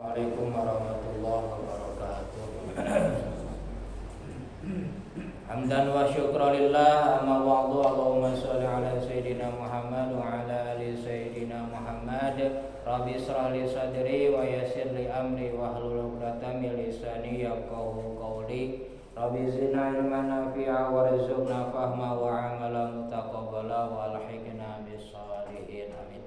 Assalamualaikum warahmatullahi wabarakatuh. Hamdan wa syukran lillah, amma ba'du. Allahumma sholli ala sayyidina Muhammad wa ala ali sayyidina Muhammad. Rabbi shrah li sadri wa yassir li amri wa hlul 'uqdatam min lisani yafqahu qawli. Rabbi zidna ilman nafi'a warzuqna fahma wa 'amalan mutaqabbala wa alhiqna bis shalihin. Amin.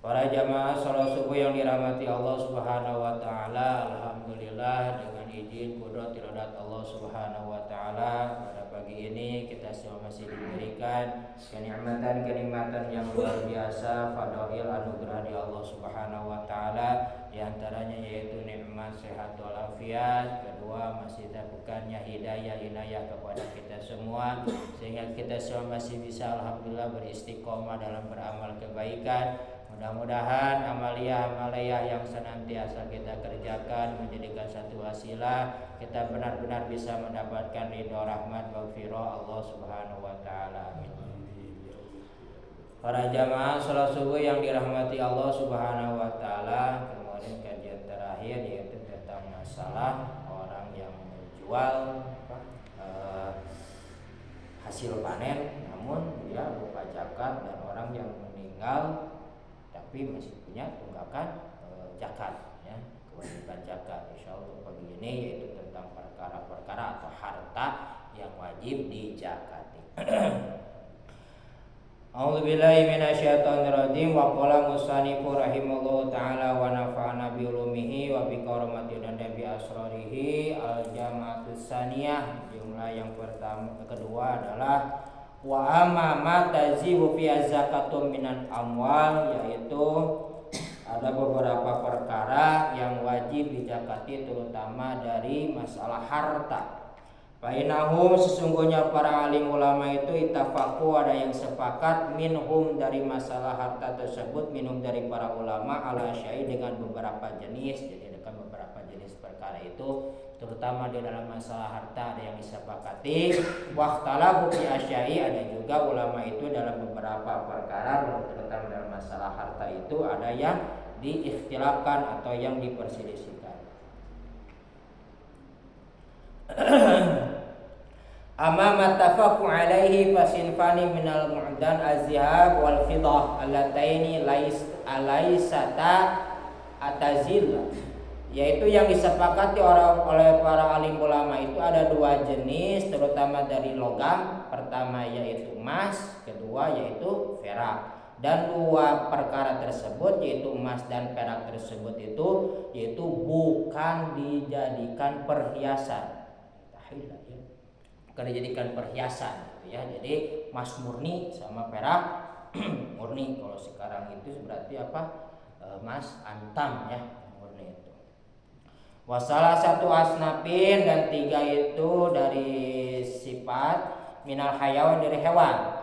Para jamaah salat subuh yang dirahmati Allah Subhanahu wa taala, alhamdulillah dengan izin qudrat iradat Allah Subhanahu wa taala pada pagi ini kita semua masih diberikan kenikmatan yang luar biasa, fadail anugerah dari Allah Subhanahu wa taala, di antaranya yaitu nikmat sehat walafiat, kedua masih diberikannya hidayah inayah kepada kita semua sehingga kita semua masih bisa alhamdulillah beristiqomah dalam beramal kebaikan. Mudah-mudahan amalia-amalia yang senantiasa kita kerjakan menjadikan satu wasilah kita benar-benar bisa mendapatkan ridho rahmat maghfirah Allah Subhanahu wa taala. Amin. Para jamaah salat subuh yang dirahmati Allah Subhanahu wa taala, kemudian kajian terakhir yaitu tentang masalah orang yang menjual hasil panen namun dia lupa zakat, dan orang yang meninggal tapi masih punya tunggakan zakat, ya, kewajiban zakat. Insyaallah pagi ini yaitu tentang perkara-perkara atau harta yang wajib dizakati. A'udzubillahi minasyaitonir rajim. Wa qala musannifu rahimallahu taala wa nafa'ana bi ulumihi wa bi karamatin nabi asrarihi. Al-jama'atus saniyah, jumlah yang kedua adalah wa amma ma tazibu fi zakatum minan amwal, yaitu ada beberapa perkara yang wajib dizakati terutama dari masalah harta. Bainahum, sesungguhnya para alim ulama itu ittafaqu, ada yang sepakat, minhum dari masalah harta tersebut, minhum dari para ulama, ala syai dengan beberapa jenis. Jadi ada beberapa jenis perkara itu terutama di dalam masalah harta ada yang disepakati. Waqtalabu fi asyai, ada juga ulama itu dalam beberapa perkara terutama dalam masalah harta itu ada yang diikhtilafkan atau yang diperselisihkan. Amma mattafaqu alaihi fasinfani minal mu'dan az-zihab wal fiddah allataini alaysata atazillah, yaitu yang disepakati oleh para alim ulama itu ada dua jenis terutama dari logam. Pertama yaitu emas, kedua yaitu perak. Dan dua perkara tersebut yaitu emas dan perak tersebut itu yaitu bukan dijadikan perhiasan. Bukan dijadikan perhiasan, gitu ya. Jadi emas murni sama perak murni. Kalau sekarang itu berarti apa? Emas antam, ya, murni itu. Wasalah satu asnafin, dan tiga itu dari sifat minal hayawan, dari hewan.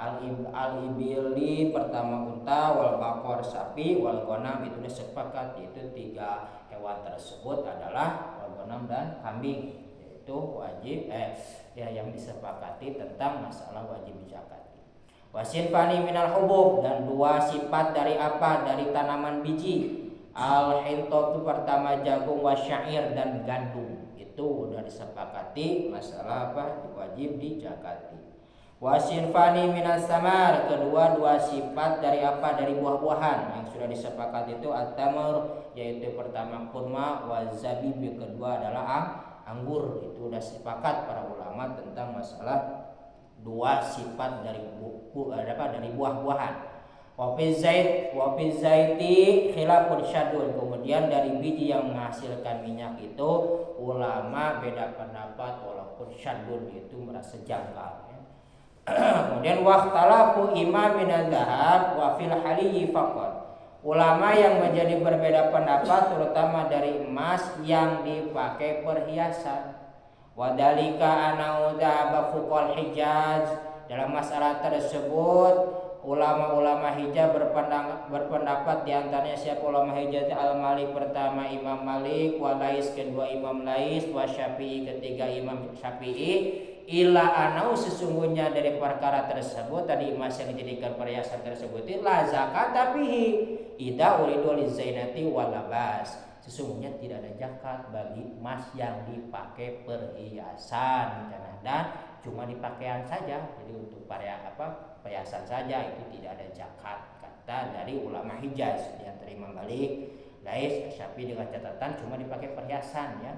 Al-ibili pertama unta, wal bakor sapi, wal ghanam itu sepakat, yaitu tiga hewan tersebut adalah wal ghanam dan kambing, yaitu wajib yang disepakati tentang masalah wajib zakati. Wasinfani minal hubub, dan dua sifat dari apa? Dari tanaman biji. Al-hinto itu pertama jagung, wasyair dan gandum, itu udah disepakati masalah apa? Wajib dizakati. Wasinfani minas samar, kedua dua sifat dari apa? Dari buah-buahan yang sudah disepakati itu at-tamr, yaitu pertama kurma, wazabib kedua adalah anggur. Itu udah sepakat para ulama tentang masalah dua sifat dari buah-buahan. Wafi zaiti khilafun syadun, kemudian dari biji yang menghasilkan minyak itu ulama beda pendapat walaupun syadun itu merasa janggal, ya. Kemudian waqtalafu imam minal dhahab wa fil haliyyi faqat, ulama yang menjadi berbeda pendapat terutama dari emas yang dipakai perhiasan. Wadalika anau dhahaba fuqal Hijaz, dalam masalah tersebut ulama-ulama Hijaz berpendapat, diantaranya siapa ulama Hijaz? Al-Malik pertama Imam Malik, wa Lais kedua Imam Lais, wa Syafi'i ketiga Imam Syafi'i. Ila anau, sesungguhnya dari perkara tersebut tadi emas yang dijadikan perhiasan tersebut la zakat, tapi ida uridu lizainati walabas, sesungguhnya tidak ada zakat bagi emas yang dipakai perhiasan dan cuma di pakaian saja, jadi untuk perhiasan saja itu tidak ada zakat, kata dari ulama Hijaz yang terima balik Lais Syafi'i dengan catatan cuma dipakai perhiasan ya.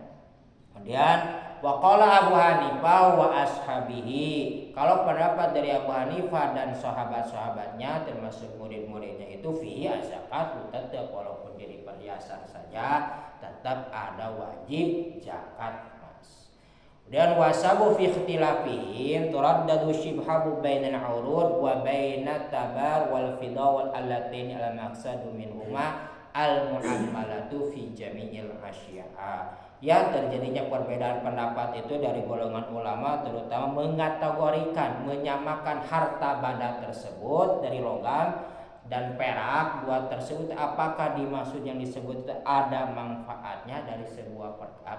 Kemudian waqala Abu Hanifah wa ashabihi, kalau pendapat dari Abu Hanifah dan sahabat-sahabatnya termasuk murid-muridnya itu fihi zakat, tetap walaupun jadi perhiasan saja tetap ada wajib zakat emas. Kemudian wasabu fi ikhtilafihim turaddadu shibhabu bainal urud wa bainat tabar wal fidda wal allatain al maqsadu minhuma al mu'ammalatu fi jami'il asya'a. Ya, terjadinya perbedaan pendapat itu dari golongan ulama, terutama mengategorikan, menyamakan harta benda tersebut dari logam dan perak buat tersebut, apakah dimaksud yang disebut ada manfaatnya dari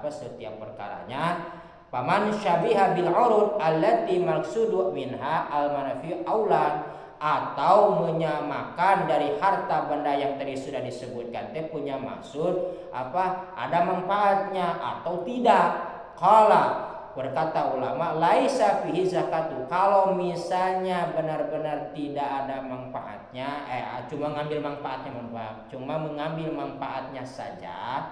setiap perkaranya. Paman syabiha bil urud allati maqsudu minha al manafi aulan, atau menyamakan dari harta benda yang tadi sudah disebutkan punya maksud ada manfaatnya atau tidak. Qala, berkata ulama, laisa fihi zakatu, kalau misalnya benar-benar tidak ada manfaatnya, cuma mengambil manfaatnya saja,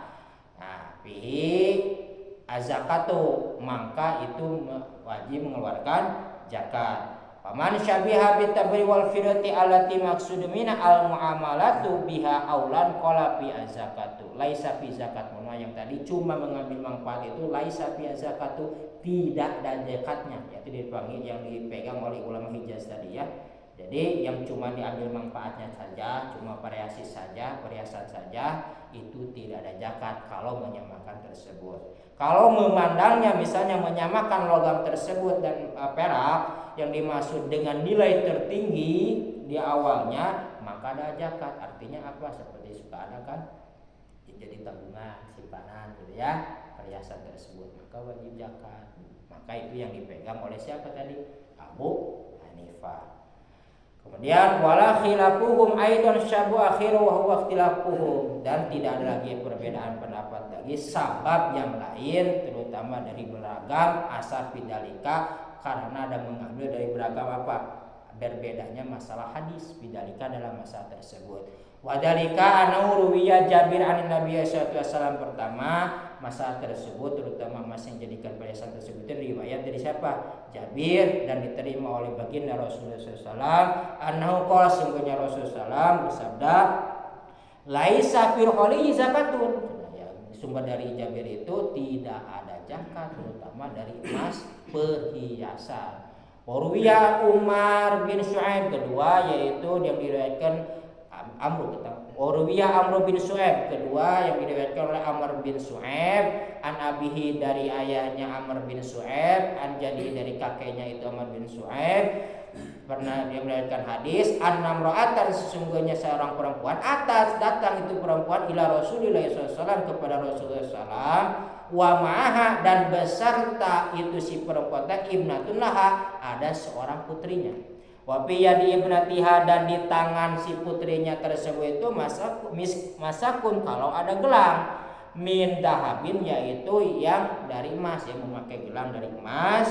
fihi azakatu, maka itu wajib mengeluarkan zakat. Paman syabiha bitabri wal firati allati maqsudu mina al muamalatu biha aulan qala fi zakatu laisa fi zakat. Yang tadi cuma mengambil manfaat itu laisa fi zakatu, tidak ada zakatnya, yaitu dipanggil yang dipegang oleh ulama Hijaz tadi ya. Jadi yang cuma diambil manfaatnya saja, cuma perhiasan saja, itu tidak ada zakat kalau menyamakan tersebut. Kalau memandangnya misalnya menyamakan logam tersebut dan perak yang dimaksud dengan nilai tertinggi di awalnya, maka ada zakat. Artinya apa? Seperti suka ada kan, jadi tabungan, simpanan gitu ya, perhiasan tersebut, maka wajib zakat. Maka itu yang dipegang oleh siapa tadi? Abu Hanifah. Kemudian wala khilafuhum aidan syabu akhiru wa huwa ikhtilafuhum, dan tidak ada lagi perbedaan pendapat lagi sabab yang lain, terutama dari beragam asar bidalika, karena ada mengambil dari beragam berbedanya masalah hadis bidalika dalam masalah tersebut. Wadalika anau ruwiya Jabir an Nabi sallallahu alaihi wasallam. Pertama, masalah tersebut terutama masih menjadikan perhiasan tersebut riwayat dari siapa? Jabir, dan diterima oleh baginda Rasulullah SAW. Annahu qala, sungguhnya Rasulullah SAW bersabda, laisa fil khali zakatun. Sumber dari Jabir itu tidak ada zakat, terutama dari emas perhiasan. Warwiya Umar bin Shu'aib, kedua yaitu yang diriwayatkan Amr bin Shu'aib, kedua yang diriwayatkan oleh Amr bin Shu'aib, an abihi dari ayahnya Amr bin Shu'aib, an jadi dari kakeknya itu Amr bin Shu'aib, pernah dia meriwayatkan hadis, an-namra'atan, sesungguhnya seorang perempuan datang itu perempuan ila Rasulullah SAW, kepada Rasulullah SAW, wa ma'aha, dan beserta itu si perempuan ibnatun laha, ada seorang putrinya. Wa fi yadi ibnatiha, dan di tangan si putrinya tersebut itu masakun, kalau ada gelang, min dahabin, yaitu yang dari emas, yang memakai gelang dari emas.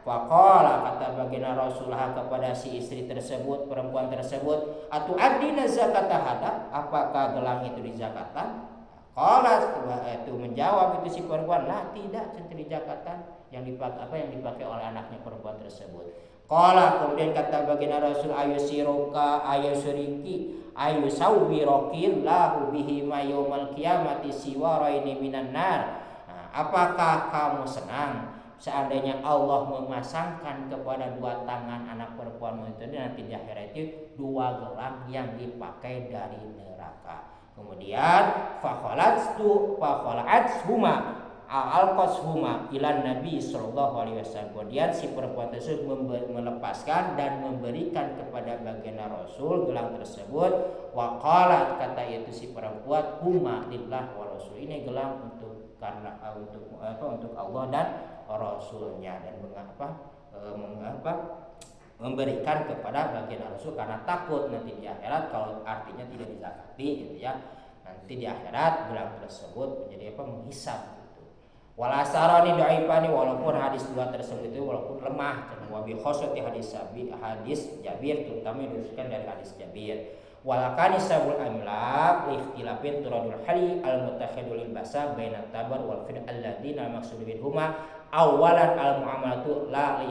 Faqala, kata baginda Rasulullah kepada si istri tersebut, perempuan tersebut, atu'addina zakata hada, apakah gelang itu dizakatan? Qala, itu menjawab itu si perempuan, lah tidak, dizakatan, yang dipakai oleh anaknya perempuan tersebut. Qala, kemudian kata baginda Rasul, ayusawwirokillahu bihi ma yaumal qiyamati siwaraini minan nar. Apakah kamu senang seandainya Allah memasangkan kepada dua tangan anak perempuanmu itu nanti di akhirat itu dua gelang yang dipakai dari neraka. Kemudian fakhala'athuma al-qashuma ilan Nabi sallallahu alaihi wasallam. Kemudian si perempuan tersebut melepaskan dan memberikan kepada baginda Rasul gelang tersebut. Wa qalat, kata itu si perempuan, huma lillah wa rasul, ini gelang untuk Allah dan Rasulnya, dan memberikan kepada baginda Rasul karena takut nanti di akhirat kalau artinya tidak dizakati gitu ya. nanti di akhirat gelang tersebut menjadi apa, menghisab gitu. Walasarani dhaifani, walaupun hadis dua tersebut itu walaupun lemah, wa bi khosati hadis Jabir, terutama diriwayatkan dari hadis Jabir. Walakani sabul amlak ikhtilafin turadul hali al mutakhidul basa baina tabar wal fid alladziina maqsudu bihuma awalan al muamalatu la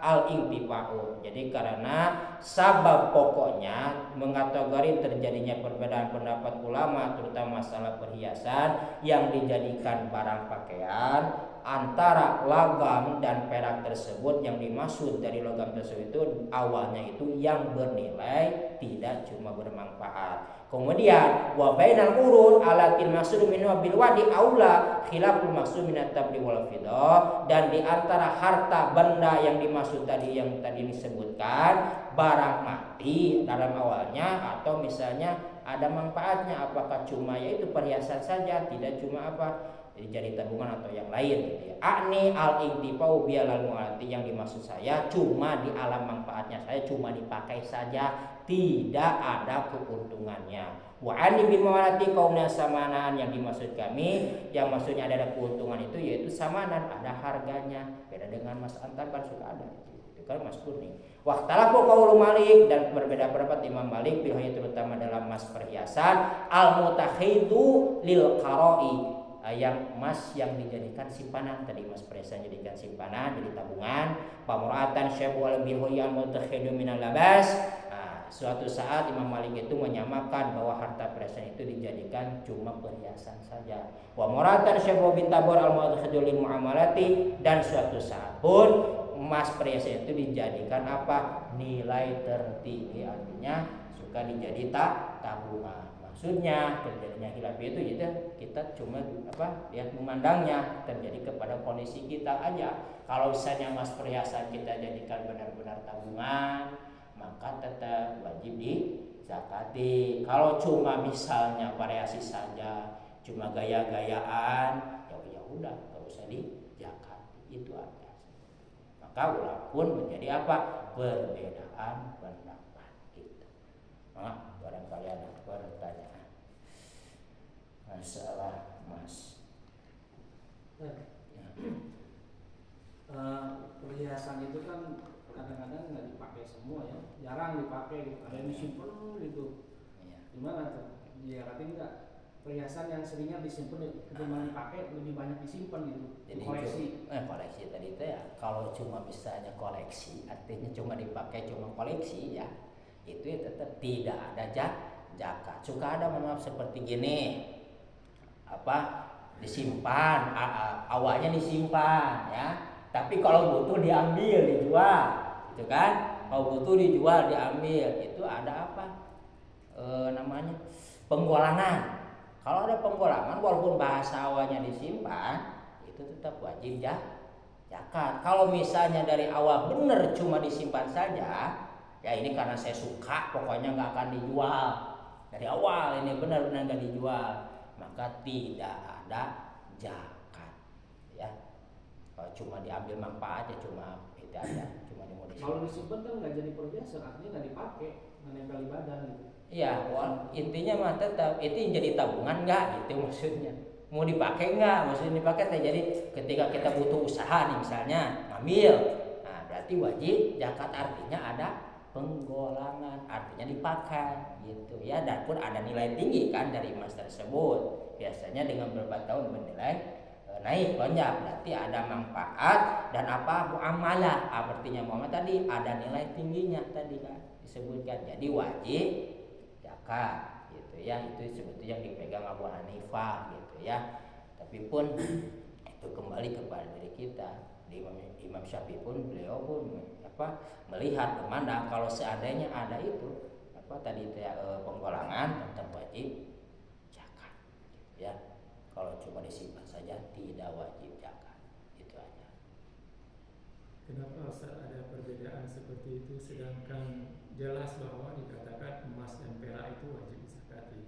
al intifa'u. Jadi karena sabab pokoknya mengategori terjadinya perbedaan pendapat ulama terutama masalah perhiasan yang dijadikan barang pakaian antara logam dan perak tersebut. Yang dimaksud dari logam tersebut itu awalnya itu yang bernilai, tidak cuma bermanfaat. Kemudian wa bainal urun alatil maksud min bil wadi aula khilaful maksud min at-tabri wal fiddah. Dan di antara harta benda yang dimaksud tadi yang tadi disebutkan barang mati dalam awalnya atau misalnya ada manfaatnya, apakah cuma yaitu perhiasan saja, tidak cuma apa jadi tabungan atau yang lain gitu ya. Akni al intifau bialal mu'ati, yang dimaksud saya cuma di alam manfaatnya, saya cuma dipakai saja, tidak ada keuntungannya. Wa ani bil mu'ati kaumna samanaan, yang dimaksud kami yang maksudnya ada keuntungan itu yaitu samanan, ada harganya. Beda dengan Mas Antar kan suka ada itu kan Mas Kurni. Waqtalafu qaulu Malik, dan berbeda pendapat Imam Malik bilhaya terutama dalam mas perhiasan al mutakhidu lil qaroi, yang emas yang dijadikan simpanan. Tadi emas perhiasan dijadikan simpanan, jadi tabungan. Pamuratan syabu al bilhoyan mutakhidu minal labas. Suatu saat Imam Malik itu menyamakan bahwa harta perhiasan itu dijadikan cuma perhiasan saja. Wa muratan syabu bin tabur al mutakhidu lil muamalati, dan suatu saat pun emas perhiasan itu dijadikan apa, nilai tertinggi, artinya suka dijadi tabungan. Maksudnya terjadinya hilaf itu jadi kita cuma apa lihat memandangnya terjadi kepada kondisi kita aja. Kalau misalnya emas perhiasan kita jadikan benar-benar tabungan, maka tetap wajib dizakati. Kalau cuma misalnya variasi saja, cuma gaya-gayaan, ya udah nggak usah dizakati, itu aja. Maka walaupun menjadi apa, perbedaan pendapat gitu. Maka barangkali ada pertanyaan. Masalah Mas. Perhiasan itu kan kadang-kadang nggak dipakai semua ya, jarang dipakai gitu. Ada yang disimpan gitu. Gimana tuh? Ya katanya enggak. Perhiasan yang seringnya disimpan ketimbang dipakai lebih banyak disimpan gitu. Jadi koleksi. Koleksi tadi itu ya. Kalau cuma misalnya koleksi, artinya cuma dipakai cuma koleksi ya. Itu ya tetap tidak ada zakat. Suka ada maaf seperti gini. Disimpan, awalnya disimpan ya. Tapi kalau butuh diambil, dijual. Gitu kan? Kalau butuh dijual, diambil. Itu ada apa? Namanya penggolangan. Kalau ada penggolangan walaupun bahasa awalnya disimpan, itu tetap wajib zakat. Kalau misalnya dari awal benar cuma disimpan saja, ya ini karena saya suka, pokoknya nggak akan dijual. Dari awal ini benar-benar nggak dijual, maka tidak ada zakat. Ya, kalau cuma diambil manfaatnya cuma itu aja, cuma dimodifikasi. Kalau disimpan kan nggak jadi perhiasan, artinya nggak dipakai, nggak nempel di badan gitu. Iya, intinya mah tetap itu yang jadi tabungan nggak gitu maksudnya. Mau dipakai nggak? Maksudnya dipakai. Jadi ketika kita butuh usaha nih misalnya ngambil, nah berarti wajib zakat, artinya ada penggolangan, artinya dipakai gitu ya. Dan pun ada nilai tinggi kan dari emas tersebut. Biasanya dengan beberapa tahun bernilai naik banyak, berarti ada manfaat dan apa muamalah. Artinya muamalah tadi ada nilai tingginya tadi kan disebutkan. Jadi wajib zakat gitu ya. Itu sebetulnya yang dipegang Abu Hanifah gitu ya. Tapi pun itu kembali kepada diri kita. Di Imam Syafi'i pun beliau pun melihat memandang kalau seandainya ada itu tadi itu ya penggolangan tetap wajib zakat gitu ya. Kalau cuma disimpan saja tidak wajib zakat. Itu aja. Kenapa Ustaz ada perbedaan seperti itu sedangkan jelas bahwa dikatakan emas dan perak itu wajib dizakati?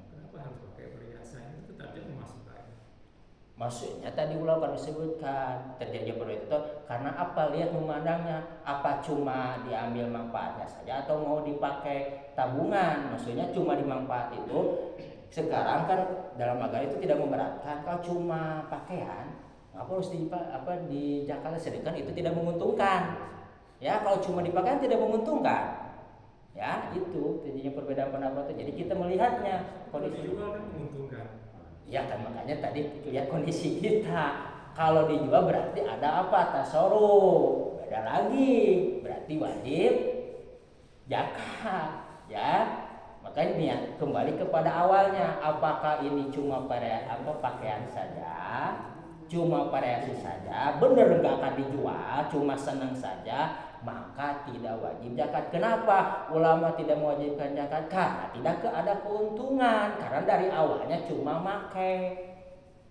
Kenapa harus pakai perhiasan? Itu tetapnya emas Maksudnya tadi ulama disebutkan terjadi perbedaan itu karena apa? Lihat memandangnya, apa cuma diambil manfaatnya saja atau mau dipakai tabungan? Maksudnya cuma dimanfaat itu. Sekarang kan dalam agama itu tidak memberatkan kalau cuma pakaian, apa harus di Jakarta, sedangkan itu tidak menguntungkan. Ya, kalau cuma dipakai tidak menguntungkan. Ya, itu terjadinya perbedaan pendapat. Jadi kita melihatnya kondisi dijual kan menguntungkan. Ya kan makanya tadi lihat kondisi kita. Kalau dijual berarti ada apa? Tasarruf. Beda lagi. Berarti wajib zakat. Ya. Makanya nih kembali kepada awalnya. Apakah ini cuma pakaian saja? Cuma variasi saja, benar nggak akan dijual, cuma senang saja, maka tidak wajib zakat. Kenapa ulama tidak mewajibkan zakat? Karena tidak ada keuntungan, karena dari awalnya cuma pakai,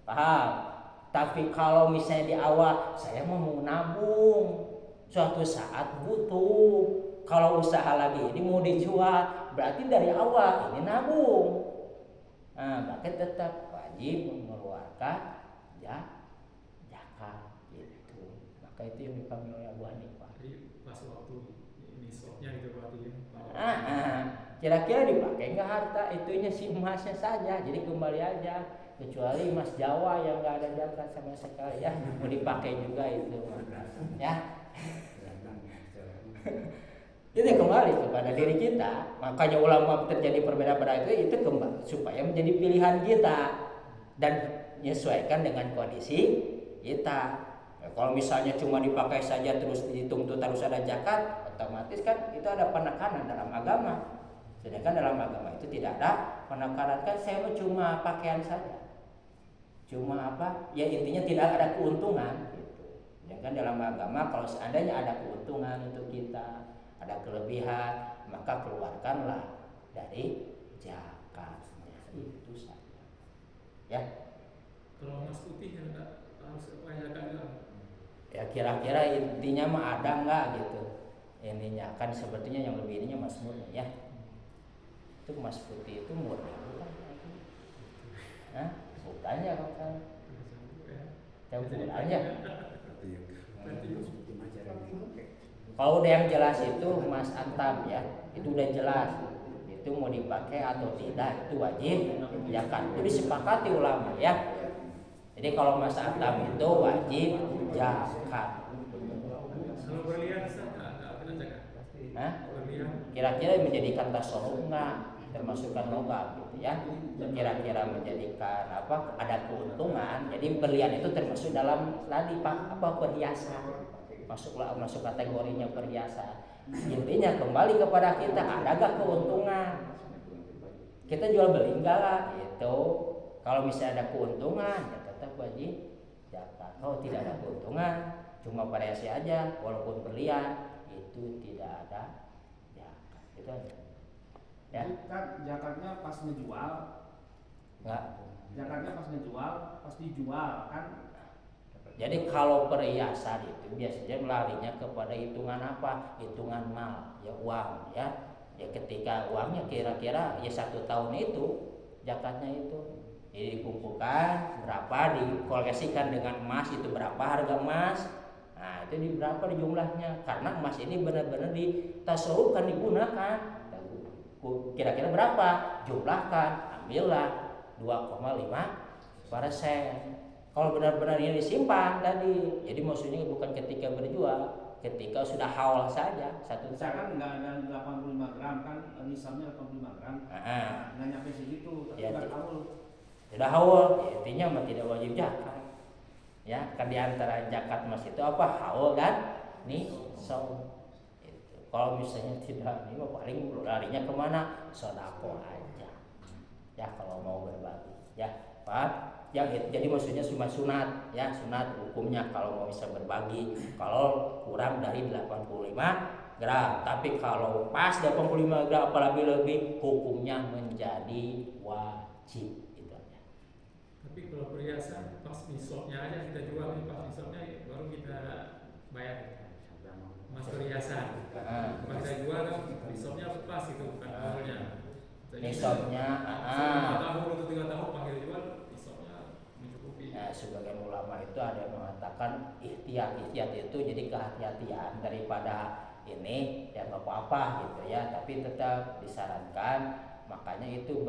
paham? Tapi kalau misalnya di awal saya mau nabung, suatu saat butuh, kalau usaha lagi ini mau dijual, berarti dari awal ini nabung, maka tetap wajib mengeluarkan gitu. Maka itu yang dipanggil oleh Abu Hanifah. Jadi pas waktu ini stoknya gitu berarti Kira-kira dipakai nggak harta itunya si emasnya saja, jadi kembali aja, kecuali emas Jawa yang nggak ada zakat sama sekali ya, mau dipakai juga itu, ya. Itu kembali kepada diri kita. Makanya ulama terjadi perbedaan pada itu kembali supaya menjadi pilihan kita dan menyesuaikan dengan kondisi kita. Kalau misalnya cuma dipakai saja terus dituntut harus ada zakat, otomatis kan itu ada penekanan dalam agama. Sedangkan dalam agama itu tidak ada penekanan, kan saya cuma pakaian saja. Cuma apa? Ya intinya tidak ada keuntungan gitu. Sedangkan dalam agama kalau seandainya ada keuntungan untuk kita, ada kelebihan, maka keluarkanlah dari zakatnya. Itu saja. Ya. Kalau emas putih yang harus zakat juga. Ya kira-kira intinya mah ada nggak gitu ininya, kan sepertinya yang lebih ininya emas murni ya. Itu emas putih itu murni bukan? Bukannya kan? Bukannya. Kalau udah yang jelas itu emas antam ya, itu udah jelas. Itu mau dipakai atau tidak itu wajib zakat. Itu disepakati ulama ya. Jadi kalau emas antam itu wajib zakat. Kalau berlian ada zakat. Kira-kira menjadikan tasarruf enggak, termasukkan logam gitu ya. Kira-kira menjadikan apa? Ada keuntungan. Jadi berlian itu termasuk dalam tadi perhiasan. Masuk kategorinya perhiasan. Intinya kembali kepada kita, adakah keuntungan? Kita jual beli enggak lah gitu. Kalau misalnya ada keuntungan ya tetap wajib zakat. Kalau tidak ada keuntungan, cuma variasi aja, walaupun berlian itu tidak ada zakat. Itu aja. Ya. Kan zakatnya pas ngejual. Enggak. Zakatnya pas ngejual, pas dijual kan. Jadi kalau perhiasan itu biasanya melarinya kepada hitungan apa? Hitungan mal, ya uang ya. Ya ketika uangnya kira-kira ya 1 tahun itu zakatnya itu. Jadi dikumpulkan berapa, dikoleksikan dengan emas itu berapa harga emas. Nah itu di berapa di jumlahnya, karena emas ini benar-benar ditasarrufkan, digunakan. Kira-kira berapa, jumlahkan, ambillah 2,5%. Kalau benar-benar ini disimpan tadi, jadi maksudnya bukan ketika berjual, ketika sudah haul saja 1 misalkan nggak ada 85 gram kan, nisabnya 85 gram, nggak nyampe segitu, tapi ya, haul. Sudah haul, ya, intinya mah tidak wajib zakat. Ya, kan diantara zakat emas itu apa? Haul dan nisab. Kalau misalnya tidak, ini paling larinya kemana? Sedekah aja. Ya kalau mau berbagi, ya Pak. Ya, jadi maksudnya cuma sunat, ya sunat hukumnya kalau mau bisa berbagi. Kalau kurang dari 85 gram, tapi kalau pas 85 gram apalagi lebih, hukumnya menjadi wajib. Tapi kalau perhiasan pas nisabnya aja kita jual, pas nisabnya baru kita bayar. Mas perhiasan. Pas kita jual kan nisabnya pas itu bukan awalnya. Nisabnya 2 tahun atau 3 tahun panggil jual nisabnya mencukupi. Ya, sebagai itu ada yang mengatakan ihtiyat itu jadi kehati-hatian daripada ini ya nggak apa-apa gitu ya, tapi tetap disarankan. Makanya itu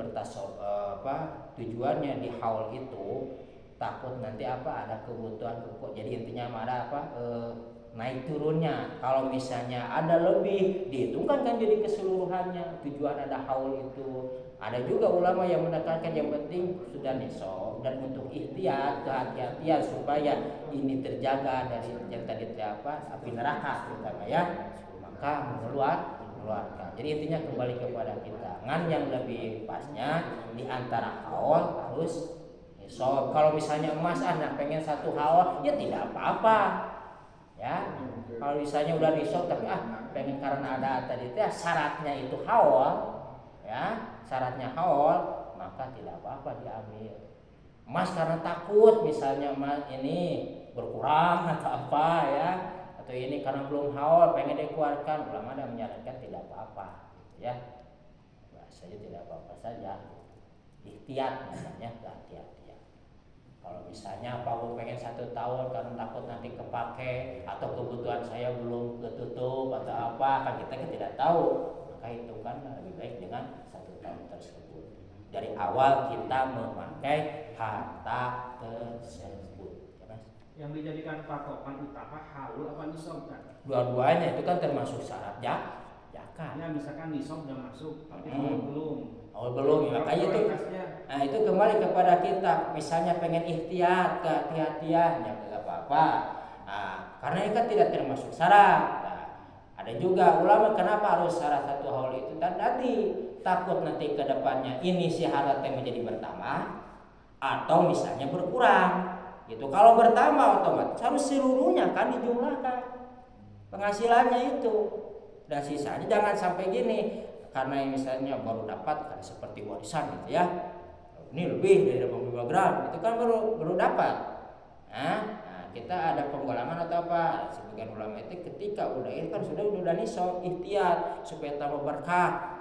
tujuannya di haul itu takut nanti ada kebutuhan pokok. Jadi intinya ada naik turunnya. Kalau misalnya ada lebih dihitungkan kan jadi keseluruhannya. Tujuan ada haul itu. Ada juga ulama yang menekankan yang penting sudah nisab dan untuk ihtiyat kehati-hatian supaya ini terjaga dari yang tadi api neraka terutama ya, maka mengeluarkan. Jadi intinya kembali kepada kita. Ngan yang lebih pasnya di antara haul harus nisab. Kalau misalnya emas anak pengen satu haul ya tidak apa-apa. Ya. Kalau misalnya udah nisab tapi pengen karena ada tadi syaratnya itu haul ya. Syaratnya haul, maka tidak apa-apa diambil. Emas karena takut misalnya emas ini berkurang atau apa ya, atau ini karena belum haul pengen dikeluarkan, ulama ada menyarankan tidak apa-apa ya. Bahasanya tidak apa-apa saja. Ihtiyat namanya, hati-hati ya. Kalau misalnya Pak pengen 1 tahun karena takut nanti kepake atau kebutuhan saya belum ketutup atau apa, kan kita tidak tahu. Maka hitungkan lebih baik dengan 1 tahun tersebut. Dari awal kita memakai harta tersebut. Ya, Mas? Yang dijadikan patokan utama haul apa nisab kan? Dua-duanya itu kan termasuk syarat zakat. Ya misalkan nisab udah masuk tapi haul belum. Haul belum, ya, makanya itu. Nah itu kembali kepada kita. Misalnya pengen ihtiyat, kehati-hatian, ya nggak apa-apa. Nah, karena itu kan tidak termasuk syarat. Ada juga ulama kenapa harus syarat 1 haul itu tadi takut nanti ke depannya ini si syaratnya menjadi bertambah atau misalnya berkurang gitu. Kalau bertambah otomatis harus seluruhnya kan dijumlahkan penghasilannya itu, dan sisanya jangan sampai gini karena misalnya baru dapat kan seperti warisan gitu ya, ini lebih dari 85 gram itu kan baru dapat. Nah kita ada penggolongan atau apa, sebagian ulama itu ketika udah ini kan sudah nisab ihtiyat supaya tambah berkah,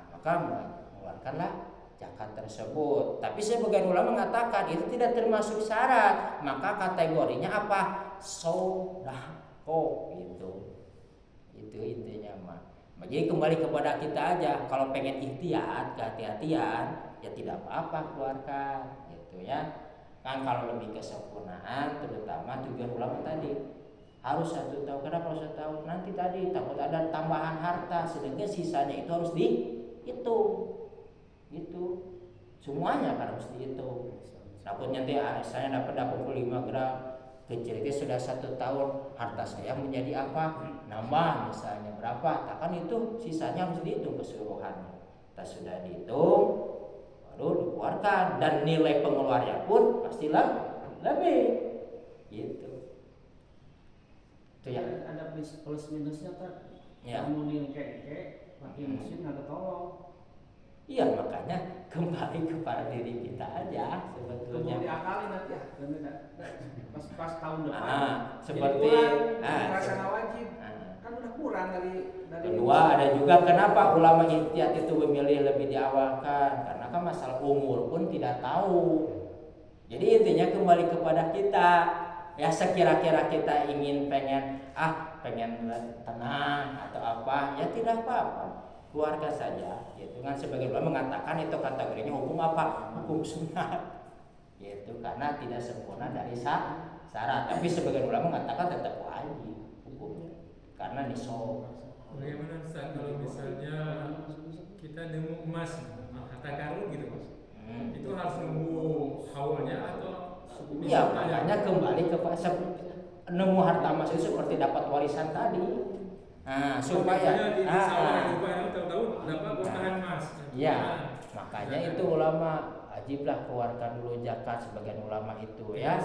maka mengeluarkanlah zakat tersebut. Tapi sebagian ulama mengatakan itu tidak termasuk syarat, maka kategorinya apa? Sodako itu intinya mah. Jadi kembali kepada kita aja, kalau pengen ihtiyat kehati-hatian ya tidak apa-apa keluarkan gitu ya. Kan kalau lebih kesempurnaan terutama tujuan ulama tadi harus 1 tahun. Kenapa harus 1 tahun? Nanti tadi takut ada tambahan harta, sedangkan sisanya itu harus dihitung. Gitu. Semuanya kan harus dihitung. Takutnya nanti saya dapat 85 gram, kecil itu sudah 1 tahun, harta saya menjadi apa? Nambah misalnya berapa? Kan itu sisanya harus dihitung keseluruhannya. Kita sudah dihitung baru dikeluarkan, dan nilai pengeluarannya pun pastilah lebih gitu. Itu ya. Ada plus minusnya kan. Ya. Kamu pakai mesin nggak tolong. Iya, makanya kembali kepada diri kita aja sebetulnya. Kemudian diakalin nanti ya, pas tahun depan. Seperti merasa wajib. Kan udah kurang dari kedua ada juga kenapa ulama ihtiyat itu memilih lebih diawalkan, karena kan masalah umur pun tidak tahu. Jadi intinya kembali kepada kita ya, sekira-kira kita ingin pengen tenang atau apa ya tidak apa-apa, keluarga saja gitu kan. Sebagian ulama mengatakan itu kategorinya hukum apa? Hukum sunat gitu, karena tidak sempurna dari syarat. Tapi sebagian ulama mengatakan tetap wajib hukumnya karena nisab. Bagaimana Ustaz kalau misalnya kita nemu emas harta karun gitu Mas? Itu harus nunggu haulnya atau iya, makanya kembali ke nemu harta emas itu seperti dapat warisan tadi. Supaya di sawah juga yang tahu dapat bongkahan emas. Iya, makanya itu ulama wajiblah keluarkan dulu zakat, sebagian ulama itu ya.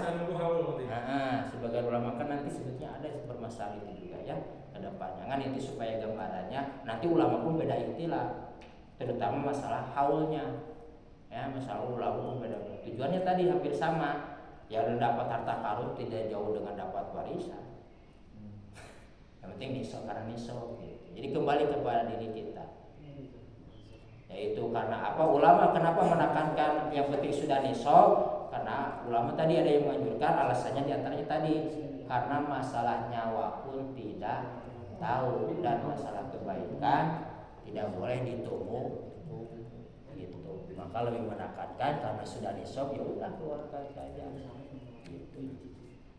Sebagian ulama kan nanti sebetulnya ada bermasalah itu juga ya ke depannya kan, itu supaya gambarannya nanti ulama pun beda istilah, terutama masalah haulnya ya. Masalah ulama pun beda, tujuannya tadi hampir sama ya, udah dapat harta karun tidak jauh dengan dapat warisan. Yang penting nisab karena nisab gitu. Jadi kembali kepada diri kita, yaitu karena apa ulama kenapa menekankan yang penting sudah nisab, Karena ulama tadi ada yang menganjurkan, alasannya diantaranya tadi karena masalah nyawa pun tidak tahu, dan masalah kebaikan tidak boleh ditunggu gitu. Maka lebih menekankan karena sudah nisab ya udah keluarkan saja gitu.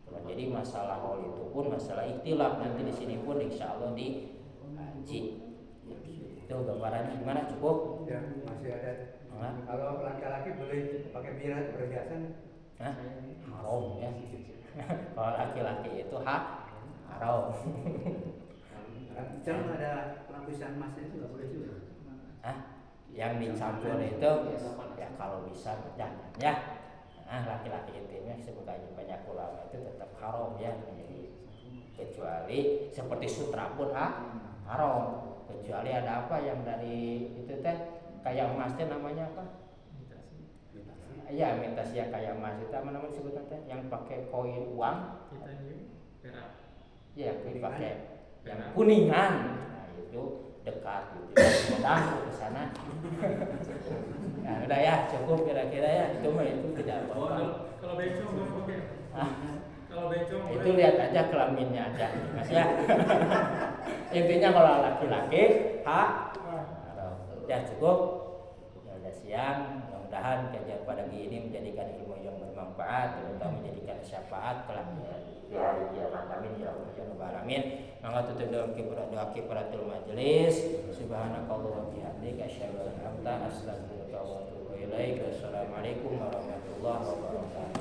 Jadi masalah haul itu pun masalah ikhtilaf, nanti di sini pun insya Allah dikaji. Itu gambarannya gimana, cukup? Ya, masih ada. Kalau laki-laki boleh pakai perhiasan? Haram ya. Kalau laki-laki itu haram. Jangan ada lapisan emas itu nggak boleh juga. Yang dicampur itu ya kalau bisa jangan ya. Laki-laki intinya sebagai banyak ulama itu tetap haram ya. Jadi kecuali seperti sutra pun haram. Kecuali ada apa yang dari itu teh kayak emas teh namanya apa? Iya, imitasi yang kayak emas itu apa namanya sebutan teh? Yang pakai koin uang? Perak. Iya, pakai yang kuningan. Nah, itu dekat gitu. Sedang ke sana. Nah, udah ya, cukup kira-kira ya. Cuma itu tidak apa-apa. Kalau bencong belum oke. Kalau bencong itu lihat aja kelaminnya aja, Mas ya. Intinya kalau laki-laki ya cukup. Ya udah siang. Mudah-mudahan kajian pada ini menjadikan ilmu yang bermanfaat, terutama menjadikan syafaat kelak di hari kiamat. Amin ya rabbal alamin. Mangga tutup doa kifaratul majelis. Subhanakallah wa bihamdika asyhadu an la ilaha illa anta astaghfiruka wa atubu ilaik. Wassalamualaikum warahmatullahi wabarakatuh.